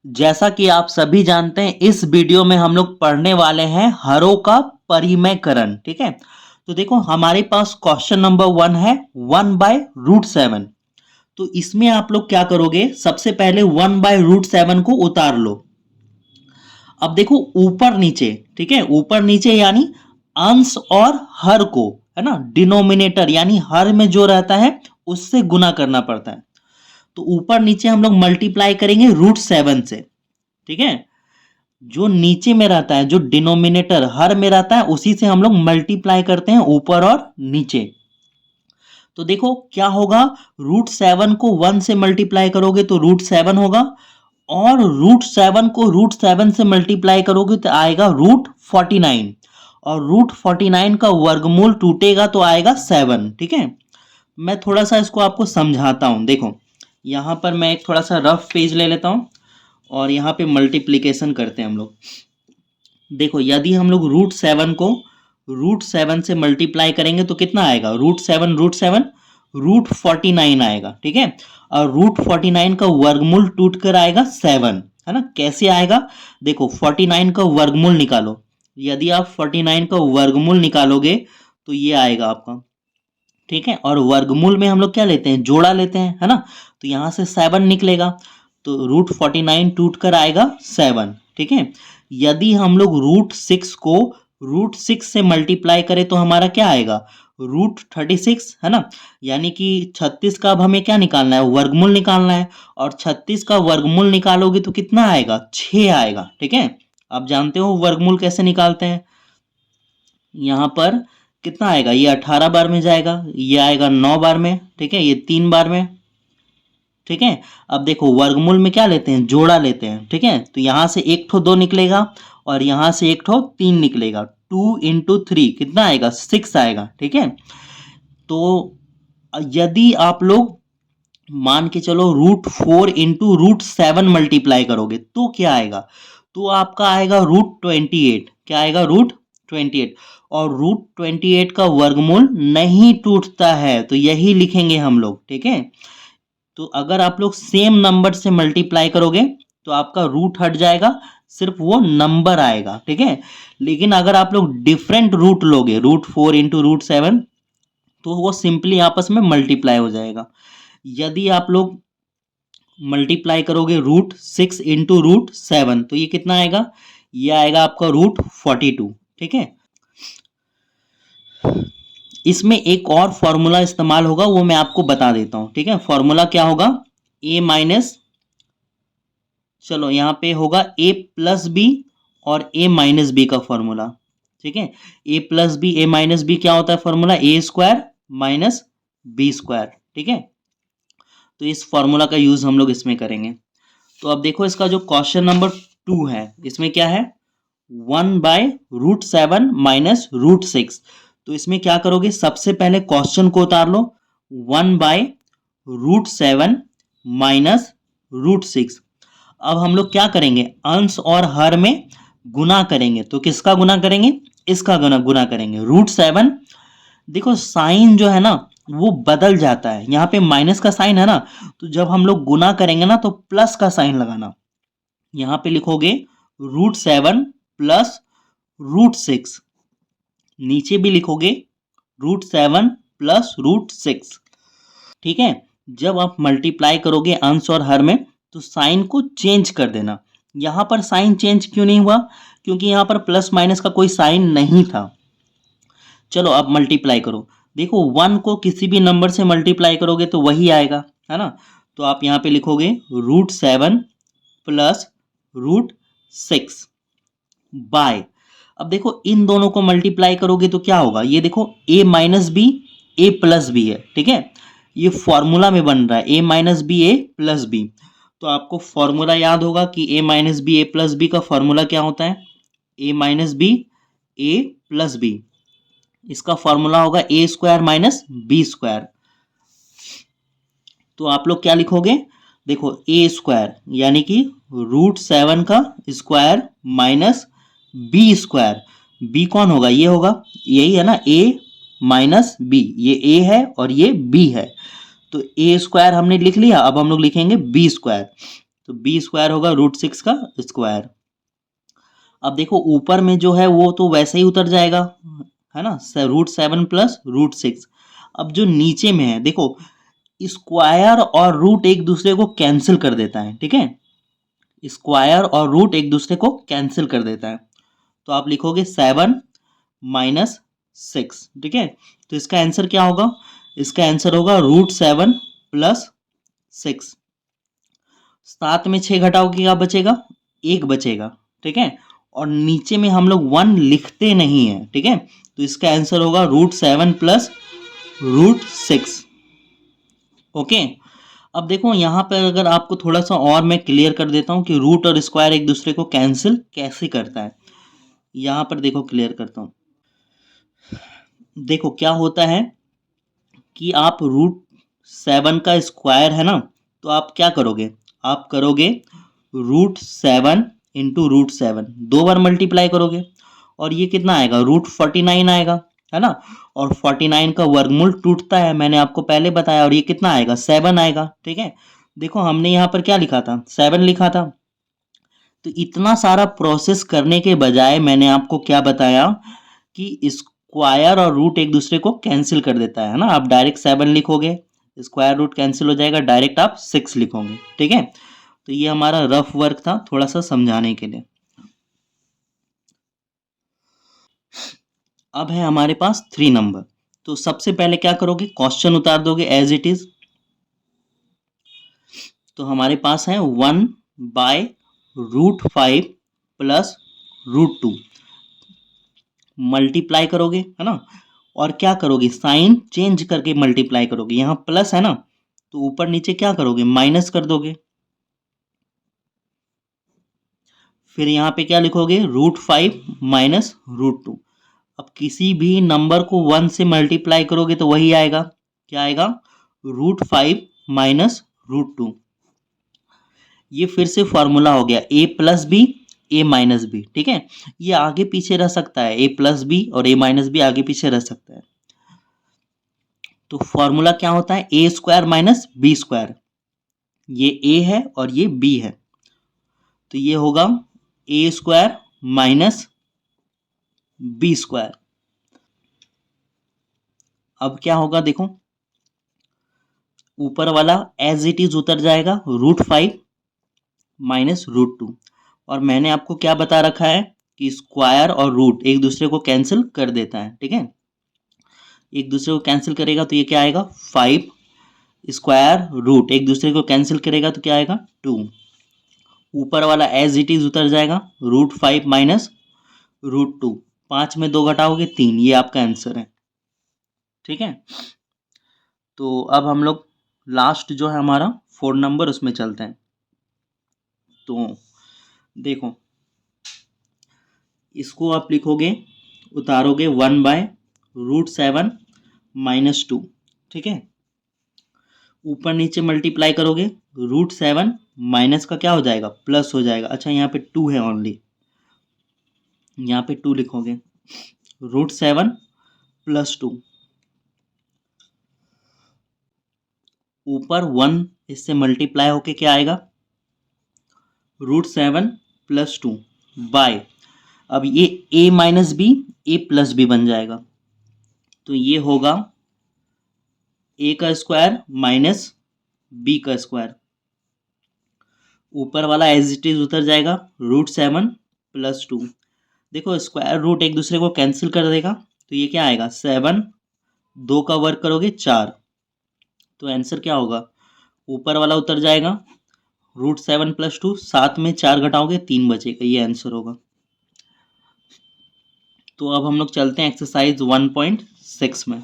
जैसा कि आप सभी जानते हैं, इस वीडियो में हम लोग पढ़ने वाले हैं हरों का परिमेयकरण। ठीक है, तो देखो हमारे पास क्वेश्चन नंबर 1 है 1/√7। तो इसमें आप लोग क्या करोगे, सबसे पहले 1/√7 को उतार लो। अब देखो ऊपर नीचे, ठीक है, ऊपर नीचे यानी अंश और हर को, है ना, डिनोमिनेटर यानी हर में जो रहता है उससे गुना करना पड़ता है। तो ऊपर नीचे हम लोग मल्टीप्लाई करेंगे √7 से। ठीक है, जो नीचे में रहता है, जो डिनोमिनेटर हर में रहता है, उसी से हम लोग मल्टीप्लाई करते हैं ऊपर और नीचे। तो देखो क्या होगा, √7 को 1 से मल्टीप्लाई करोगे तो √7 होगा, और √7 को √7 से मल्टीप्लाई करोगे तो आएगा √49, और √49 का वर्गमूल टूटेगा तो आएगा 7। ठीक है, मैं थोड़ा सा इसको आपको समझाता हूं। देखो यहां पर मैं एक थोड़ा सा रफ पेज ले लेता हूं और यहाँ पे मल्टीप्लिकेशन करते हैं हम लोग। देखो यदि हम लोग √7 को √7 से मल्टीप्लाई करेंगे तो कितना आएगा, √7 √49 आएगा। ठीक है, और √49 का वर्गमूल टूट कर आएगा 7, है ना। कैसे आएगा, देखो 49 का वर्गमूल निकालो। यदि आप 49 का वर्गमूल निकालोगे तो ये आएगा आपका। ठीक है, और वर्गमूल में हम लोग क्या लेते हैं, जोड़ा लेते हैं, है ना। तो यहां से 7 निकलेगा, तो √49 टूट कर आएगा 7। ठीक है, यदि हम लोग √6 को √6 से मल्टीप्लाई करें तो हमारा क्या आएगा, √36, है ना। यानी कि 36 का अब हमें क्या निकालना है, वर्गमूल निकालना है, और 36 का वर्गमूल निकालोगे तो कितना आएगा, 6 आएगा। ठीक है, आप जानते हो वर्गमूल कैसे निकालते हैं। यहाँ पर कितना आएगा, ये 18 बार में जाएगा, ये आएगा 9 बार में। ठीक है, ये 3 बार में। ठीक है, अब देखो वर्गमूल में क्या लेते हैं, जोड़ा लेते हैं। ठीक है, तो यहां से एक ठो 2 निकलेगा और यहां से एक ठो 3 निकलेगा। 2 × 3 कितना आएगा, 6 आएगा। ठीक है, तो यदि आप लोग मान के चलो √4 × √7 मल्टीप्लाई करोगे तो क्या आएगा, तो आपका आएगा √28। क्या आएगा, √28, और √28 का वर्गमूल नहीं टूटता है, तो यही लिखेंगे हम लोग। ठीक है, तो अगर आप लोग सेम नंबर से मल्टीप्लाई करोगे तो आपका रूट हट जाएगा, सिर्फ वो नंबर आएगा। ठीक है, लेकिन अगर आप लोग डिफरेंट रूट लोगे, √4 × √7, तो वो सिंपली आपस में मल्टीप्लाई हो जाएगा। यदि आप लोग मल्टीप्लाई करोगे √6 × √7 तो ये कितना आएगा, ये आएगा आपका √42। ठीक है, इसमें एक और फॉर्मूला इस्तेमाल होगा, वो मैं आपको बता देता हूं। ठीक है, फॉर्मूला क्या होगा, a माइनस, चलो यहाँ पे होगा a+b और a-b का फॉर्मूला। ठीक है, a+b a-b क्या होता है फॉर्मूला, a² - b²। ठीक है, तो इस फॉर्मूला का यूज हम लोग इसमें करेंगे। तो अब देखो इसका जो क्वेश्चन नंबर 2 है, इसमें क्या है, 1/√7 - √6। तो इसमें क्या करोगे, सबसे पहले क्वेश्चन को उतार लो, 1/√7 - √6। अब हम लोग क्या करेंगे, अंश और हर में गुना करेंगे। तो किसका गुना करेंगे, इसका गुना करेंगे। √7, देखो साइन जो है ना वो बदल जाता है, यहाँ पे माइनस का साइन है ना, तो जब हम लोग गुना करेंगे ना तो प्लस का साइन लगाना। यहाँ पे लिखोगे √7 + √6, नीचे भी लिखोगे √7 + √6। ठीक है, जब आप मल्टीप्लाई करोगे अंश और हर में तो साइन को चेंज कर देना। यहां पर साइन चेंज क्यों नहीं हुआ, क्योंकि यहां पर प्लस माइनस का कोई साइन नहीं था। चलो अब मल्टीप्लाई करो, देखो 1 को किसी भी नंबर से मल्टीप्लाई करोगे तो वही आएगा, है ना। तो आप यहाँ पे लिखोगे √7 + √6 बाय, अब देखो इन दोनों को मल्टीप्लाई करोगे तो क्या होगा, ये देखो a-b a+b है। ठीक है, ये फॉर्मूला में बन रहा है a-b a+b। तो आपको फॉर्मूला याद होगा कि a-b a+b का फॉर्मूला क्या होता है, a-b a+b, इसका फॉर्मूला होगा a² - b²। तो आप लोग क्या लिखोगे, देखो a² यानी कि √7 का स्क्वायर माइनस b²। b कौन होगा, ये होगा, यही है ना, a - b, ये a है और ये b है। तो a² हमने लिख लिया, अब हम लोग लिखेंगे b²। तो बी स्क्वायर होगा √6 का स्क्वायर। अब देखो ऊपर में जो है वो तो वैसे ही उतर जाएगा, है ना, √7 प्लस √6। अब जो नीचे में है देखो, स्क्वायर और रूट एक दूसरे को कैंसिल कर देता है, ठीक है, स्क्वायर और रूट एक दूसरे को कैंसिल कर देता है। तो आप लिखोगे 7 माइनस 6, ठीक है। तो इसका आंसर क्या होगा, इसका आंसर होगा √7 प्लस 6। 7 में 6 घटाओगे क्या बचेगा, 1 बचेगा, ठीक है। और नीचे में हम लोग 1 लिखते नहीं है, ठीक है, तो इसका आंसर होगा √7 प्लस √6। ओके। अब देखो यहाँ पर अगर आपको थोड़ा सा और मैं क्लियर कर देता हूँ कि रूट और स्क्वायर एक दूसरे को कैंसिल कैसे करता है। यहाँ पर देखो क्लियर करता हूँ। देखो क्या होता है कि आप √7 का स्क्वायर है ना, तो आप क्या करोगे, आप करोगे √7 इंटू √7, 2 बार मल्टीप्लाई करोगे और ये कितना आएगा, √49 आएगा, है ना। और 49 का वर्गमूल टूटता है, मैंने आपको पहले बताया, और ये कितना आएगा, 7 आएगा, ठीक है। देखो हमने यहाँ पर क्या लिखा था, 7 लिखा था। तो इतना सारा प्रोसेस करने के बजाय मैंने आपको क्या बताया कि स्क्वायर और रूट एक दूसरे को कैंसिल कर देता है ना। आप डायरेक्ट 7 लिखोगे, स्क्वायर रूट कैंसिल हो जाएगा, डायरेक्ट आप 6 लिखोगे, ठीक है। तो ये हमारा रफ वर्क था थोड़ा सा समझाने के लिए। अब है हमारे पास 3 नंबर। तो सबसे पहले क्या करोगे, क्वेश्चन उतार दोगे एज इट इज। तो हमारे पास है 1/√5 प्लस √2, मल्टीप्लाई करोगे, है ना। और क्या करोगे, साइन चेंज करके मल्टीप्लाई करोगे, यहाँ प्लस है ना, तो ऊपर नीचे क्या करोगे, माइनस कर दोगे। फिर यहाँ पे क्या लिखोगे, √5 माइनस √2। अब किसी भी नंबर को 1 से मल्टीप्लाई करोगे तो वही आएगा, क्या आएगा, √5 माइनस √2। ये फिर से फॉर्मूला हो गया, a plus B a minus B, ठीक है। ये आगे पीछे रह सकता है, a प्लस बी और a माइनस बी आगे पीछे रह सकता है। तो फॉर्मूला क्या होता है, a square minus B square. ये a है और ये b है, तो ये होगा a square minus B square. अब क्या होगा देखो, ऊपर वाला एज इट इज उतर जाएगा, √5 माइनस √2। और मैंने आपको क्या बता रखा है कि स्क्वायर और रूट एक दूसरे को कैंसिल कर देता है, ठीक है। एक दूसरे को कैंसिल करेगा तो ये क्या आएगा, 5, स्क्वायर रूट एक दूसरे को कैंसिल करेगा तो क्या आएगा, 2। ऊपर वाला एज इट इज उतर जाएगा, √5 माइनस √2। 5 में 2 घटाओगे 3, ये आपका आंसर है, ठीक है। तो अब हम लोग लास्ट जो है हमारा 4 नंबर उसमें चलते हैं। तो देखो इसको आप लिखोगे, उतारोगे 1/√7 माइनस 2, ठीक है। ऊपर नीचे मल्टीप्लाई करोगे, √7 माइनस का क्या हो जाएगा, प्लस हो जाएगा। अच्छा यहाँ पे 2 है ओनली, यहाँ पे 2 लिखोगे, √7 प्लस 2, ऊपर 1 इससे मल्टीप्लाई होके क्या आएगा, √7 प्लस 2 बाय, अब ये a minus B a plus B बन जाएगा, तो ये होगा a का स्क्वायर माइनस b का स्क्वायर। ऊपर वाला एज इट इज उतर जाएगा, √7 प्लस 2। देखो स्क्वायर रूट एक दूसरे को कैंसिल कर देगा, तो ये क्या आएगा, 7, 2 का वर्क करोगे 4, तो आंसर क्या होगा, ऊपर वाला उतर जाएगा, √7 प्लस 2, 7 में 4 घटाओगे 3 बचेगा, ये आंसर होगा। तो अब हम लोग चलते हैं एक्सरसाइज 1.6 में।